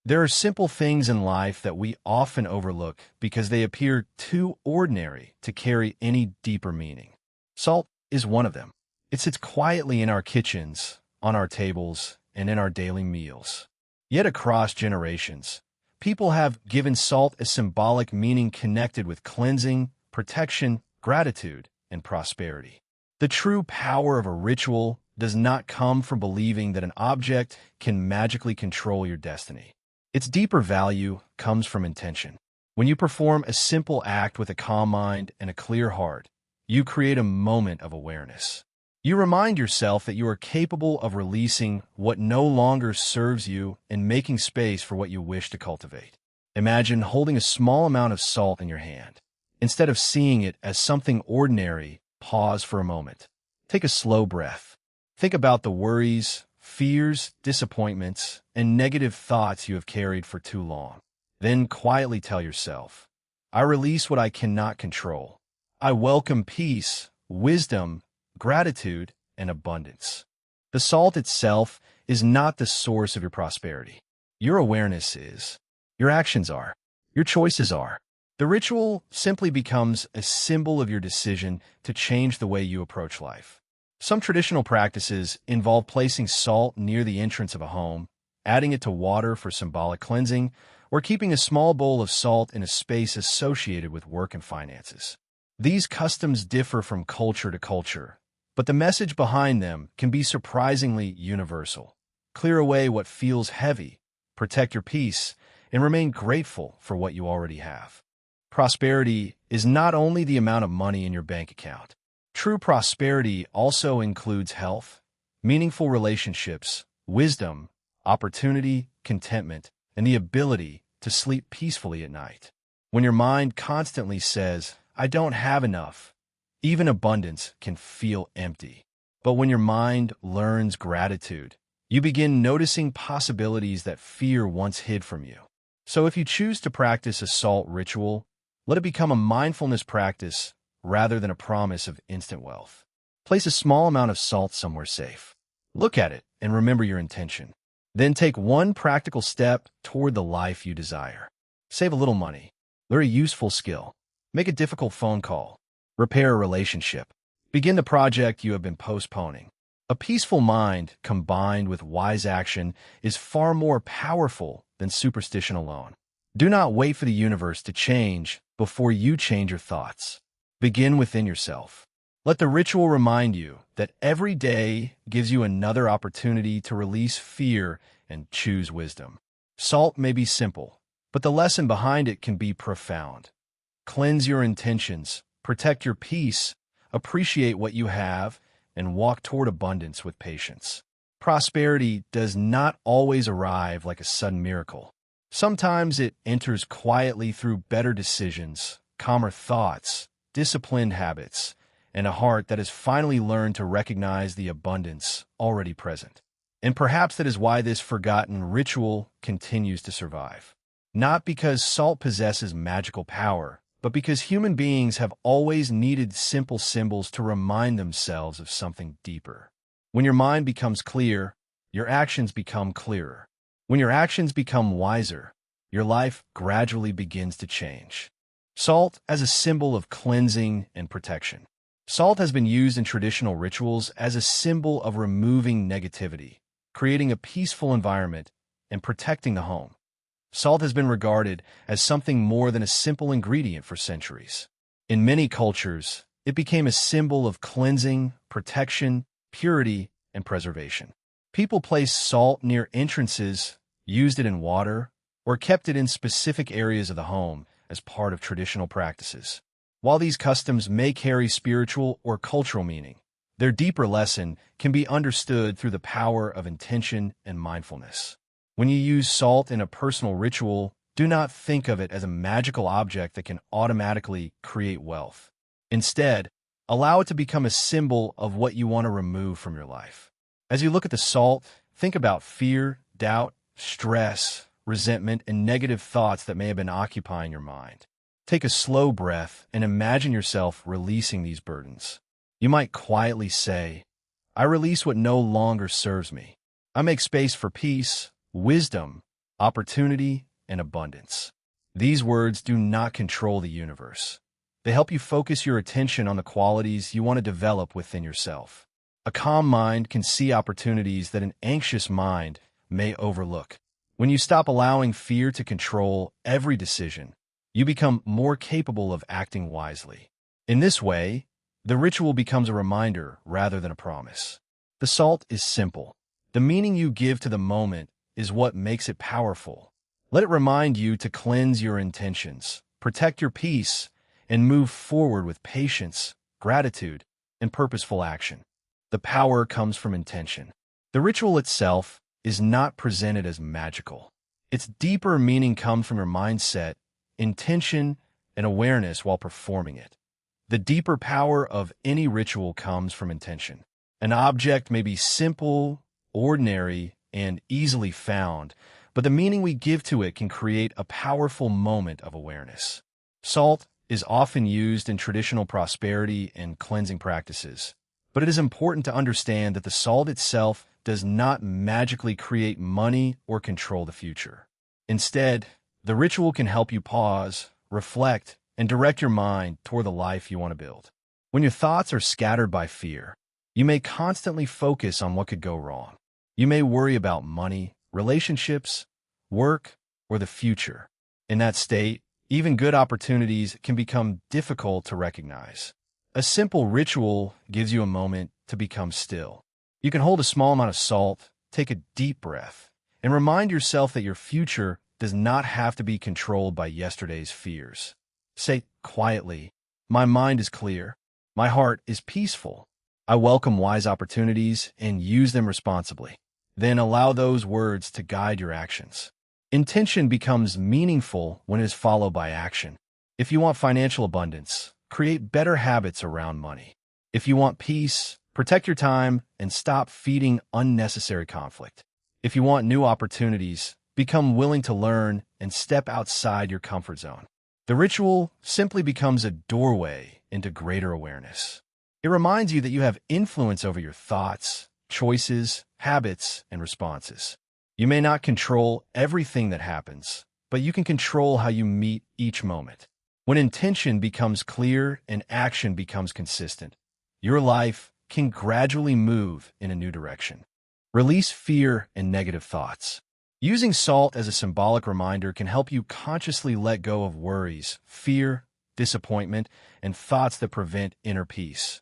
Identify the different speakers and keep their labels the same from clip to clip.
Speaker 1: There are simple things in life that we often overlook because they appear too ordinary to carry any deeper meaning. Salt is one of them. It sits quietly in our kitchens, on our tables, and in our daily meals. Yet across generations, people have given salt a symbolic meaning connected with cleansing, protection, gratitude, and prosperity. The true power of a ritual does not come from believing that an object can magically control your destiny. Its deeper value comes from intention. When you perform a simple act with a calm mind and a clear heart, you create a moment of awareness. You remind yourself that you are capable of releasing what no longer serves you and making space for what you wish to cultivate. Imagine holding a small amount of salt in your hand. Instead of seeing it as something ordinary, pause for a moment. Take a slow breath. Think about the worries, fears, disappointments, and negative thoughts you have carried for too long. Then quietly tell yourself, I release what I cannot control. I welcome peace, wisdom, gratitude, and abundance. The salt itself is not the source of your prosperity. Your awareness is. Your actions are. Your choices are. The ritual simply becomes a symbol of your decision to change the way you approach life. Some traditional practices involve placing salt near the entrance of a home, adding it to water for symbolic cleansing, or keeping a small bowl of salt in a space associated with work and finances. These customs differ from culture to culture, but the message behind them can be surprisingly universal. Clear away what feels heavy, protect your peace, and remain grateful for what you already have. Prosperity is not only the amount of money in your bank account. True prosperity also includes health, meaningful relationships, wisdom, opportunity, contentment, and the ability to sleep peacefully at night. When your mind constantly says, I don't have enough, even abundance can feel empty. But when your mind learns gratitude, you begin noticing possibilities that fear once hid from you. So if you choose to practice a salt ritual, let it become a mindfulness practice rather than a promise of instant wealth. Place a small amount of salt somewhere safe. Look at it and remember your intention. Then take one practical step toward the life you desire. Save a little money. Learn a useful skill. Make a difficult phone call. Repair a relationship. Begin the project you have been postponing. A peaceful mind combined with wise action is far more powerful than superstition alone. Do not wait for the universe to change before you change your thoughts. Begin within yourself. Let the ritual remind you that every day gives you another opportunity to release fear and choose wisdom. Salt may be simple, but the lesson behind it can be profound. Cleanse your intentions, protect your peace, appreciate what you have, and walk toward abundance with patience. Prosperity does not always arrive like a sudden miracle. Sometimes it enters quietly through better decisions, calmer thoughts, disciplined habits, and a heart that has finally learned to recognize the abundance already present. And perhaps that is why this forgotten ritual continues to survive. Not because salt possesses magical power, but because human beings have always needed simple symbols to remind themselves of something deeper. When your mind becomes clear, your actions become clearer. When your actions become wiser, your life gradually begins to change. Salt as a symbol of cleansing and protection. Salt has been used in traditional rituals as a symbol of removing negativity, creating a peaceful environment, and protecting the home. Salt has been regarded as something more than a simple ingredient for centuries. In many cultures, it became a symbol of cleansing, protection, purity, and preservation. People placed salt near entrances, used it in water, or kept it in specific areas of the home as part of traditional practices. While these customs may carry spiritual or cultural meaning, their deeper lesson can be understood through the power of intention and mindfulness. When you use salt in a personal ritual, do not think of it as a magical object that can automatically create wealth. Instead, allow it to become a symbol of what you want to remove from your life. As you look at the salt, think about fear, doubt, stress, resentment, and negative thoughts that may have been occupying your mind. Take a slow breath and imagine yourself releasing these burdens. You might quietly say, I release what no longer serves me. I make space for peace, wisdom, opportunity, and abundance. These words do not control the universe. They help you focus your attention on the qualities you want to develop within yourself. A calm mind can see opportunities that an anxious mind may overlook. When you stop allowing fear to control every decision, you become more capable of acting wisely. In this way, the ritual becomes a reminder rather than a promise. The salt is simple. The meaning you give to the moment is what makes it powerful. Let it remind you to cleanse your intentions, protect your peace, and move forward with patience, gratitude, and purposeful action. The power comes from intention. The ritual itself is not presented as magical. Its deeper meaning comes from your mindset, intention, and awareness while performing it. The deeper power of any ritual comes from intention. An object may be simple, ordinary, and easily found, but the meaning we give to it can create a powerful moment of awareness. Salt is often used in traditional prosperity and cleansing practices, but it is important to understand that the salt itself does not magically create money or control the future. Instead, the ritual can help you pause, reflect, and direct your mind toward the life you want to build. When your thoughts are scattered by fear, you may constantly focus on what could go wrong. You may worry about money, relationships, work, or the future. In that state, even good opportunities can become difficult to recognize. A simple ritual gives you a moment to become still. You can hold a small amount of salt, take a deep breath, and remind yourself that your future does not have to be controlled by yesterday's fears. Say quietly, "My mind is clear. My heart is peaceful. I welcome wise opportunities and use them responsibly." Then allow those words to guide your actions. Intention becomes meaningful when it is followed by action. If you want financial abundance, create better habits around money. If you want peace, protect your time and stop feeding unnecessary conflict. If you want new opportunities, become willing to learn and step outside your comfort zone. The ritual simply becomes a doorway into greater awareness. It reminds you that you have influence over your thoughts, choices, habits, and responses. You may not control everything that happens, but you can control how you meet each moment. When intention becomes clear and action becomes consistent, your life can gradually move in a new direction. Release fear and negative thoughts. Using salt as a symbolic reminder can help you consciously let go of worries, fear, disappointment, and thoughts that prevent inner peace.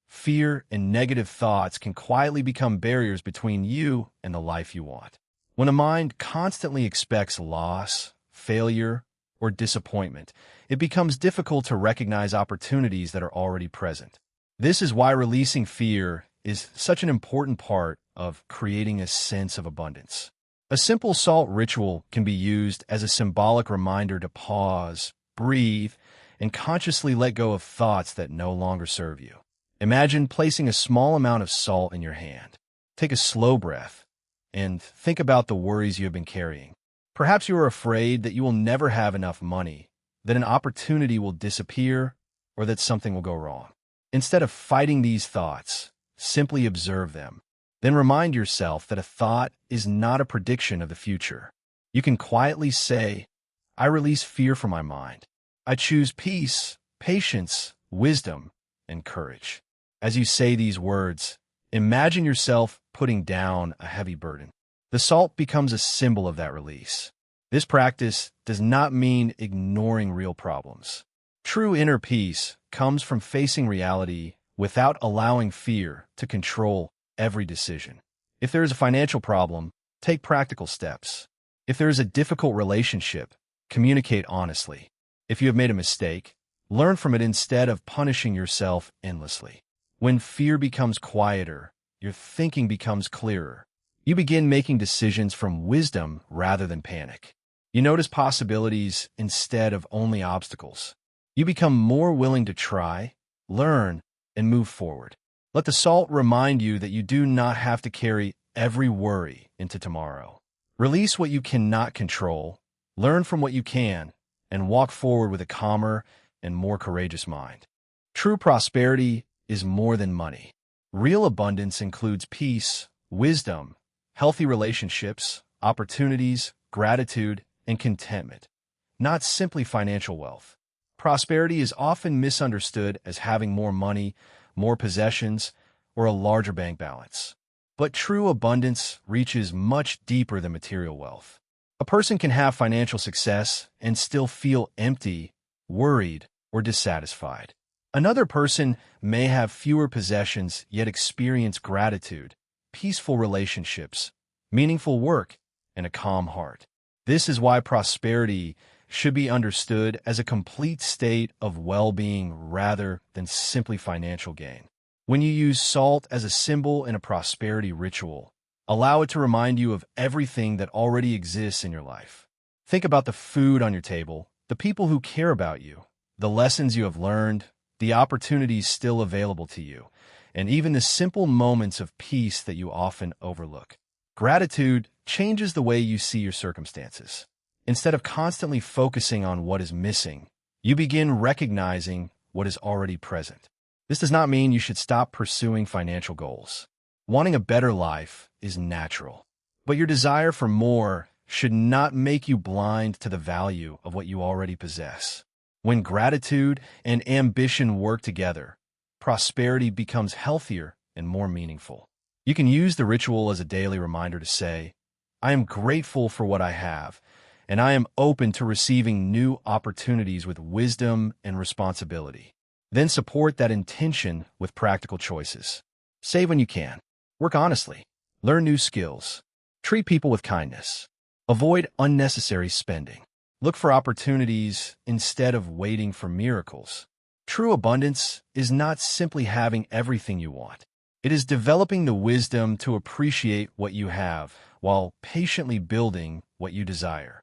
Speaker 1: Fear and negative thoughts can quietly become barriers between you and the life you want. When a mind constantly expects loss, failure, or disappointment, it becomes difficult to recognize opportunities that are already present. This is why releasing fear is such an important part of creating a sense of abundance. A simple salt ritual can be used as a symbolic reminder to pause, breathe, and consciously let go of thoughts that no longer serve you. Imagine placing a small amount of salt in your hand. Take a slow breath and think about the worries you have been carrying. Perhaps you are afraid that you will never have enough money, that an opportunity will disappear, or that something will go wrong. Instead of fighting these thoughts, simply observe them. Then remind yourself that a thought is not a prediction of the future. You can quietly say, "I release fear from my mind. I choose peace, patience, wisdom, and courage." As you say these words, imagine yourself putting down a heavy burden. The salt becomes a symbol of that release. This practice does not mean ignoring real problems. True inner peace comes from facing reality without allowing fear to control every decision. If there is a financial problem, take practical steps. If there is a difficult relationship, communicate honestly. If you have made a mistake, learn from it instead of punishing yourself endlessly. When fear becomes quieter, your thinking becomes clearer. You begin making decisions from wisdom rather than panic. You notice possibilities instead of only obstacles. You become more willing to try, learn, and move forward. Let the salt remind you that you do not have to carry every worry into tomorrow. Release what you cannot control, learn from what you can, and walk forward with a calmer and more courageous mind. True prosperity is more than money. Real abundance includes peace, wisdom, healthy relationships, opportunities, gratitude, and contentment, not simply financial wealth. Prosperity is often misunderstood as having more money, more possessions, or a larger bank balance. But true abundance reaches much deeper than material wealth. A person can have financial success and still feel empty, worried, or dissatisfied. Another person may have fewer possessions yet experience gratitude, peaceful relationships, meaningful work, and a calm heart. This is why prosperity should be understood as a complete state of well-being rather than simply financial gain. When you use salt as a symbol in a prosperity ritual, allow it to remind you of everything that already exists in your life. Think about the food on your table, the people who care about you, the lessons you have learned, the opportunities still available to you, and even the simple moments of peace that you often overlook. Gratitude changes the way you see your circumstances. Instead of constantly focusing on what is missing, you begin recognizing what is already present. This does not mean you should stop pursuing financial goals. Wanting a better life is natural, but your desire for more should not make you blind to the value of what you already possess. When gratitude and ambition work together, prosperity becomes healthier and more meaningful. You can use the ritual as a daily reminder to say, "I am grateful for what I have, and I am open to receiving new opportunities with wisdom and responsibility." Then support that intention with practical choices. Save when you can. Work honestly. Learn new skills. Treat people with kindness. Avoid unnecessary spending. Look for opportunities instead of waiting for miracles. True abundance is not simply having everything you want. It is developing the wisdom to appreciate what you have while patiently building what you desire.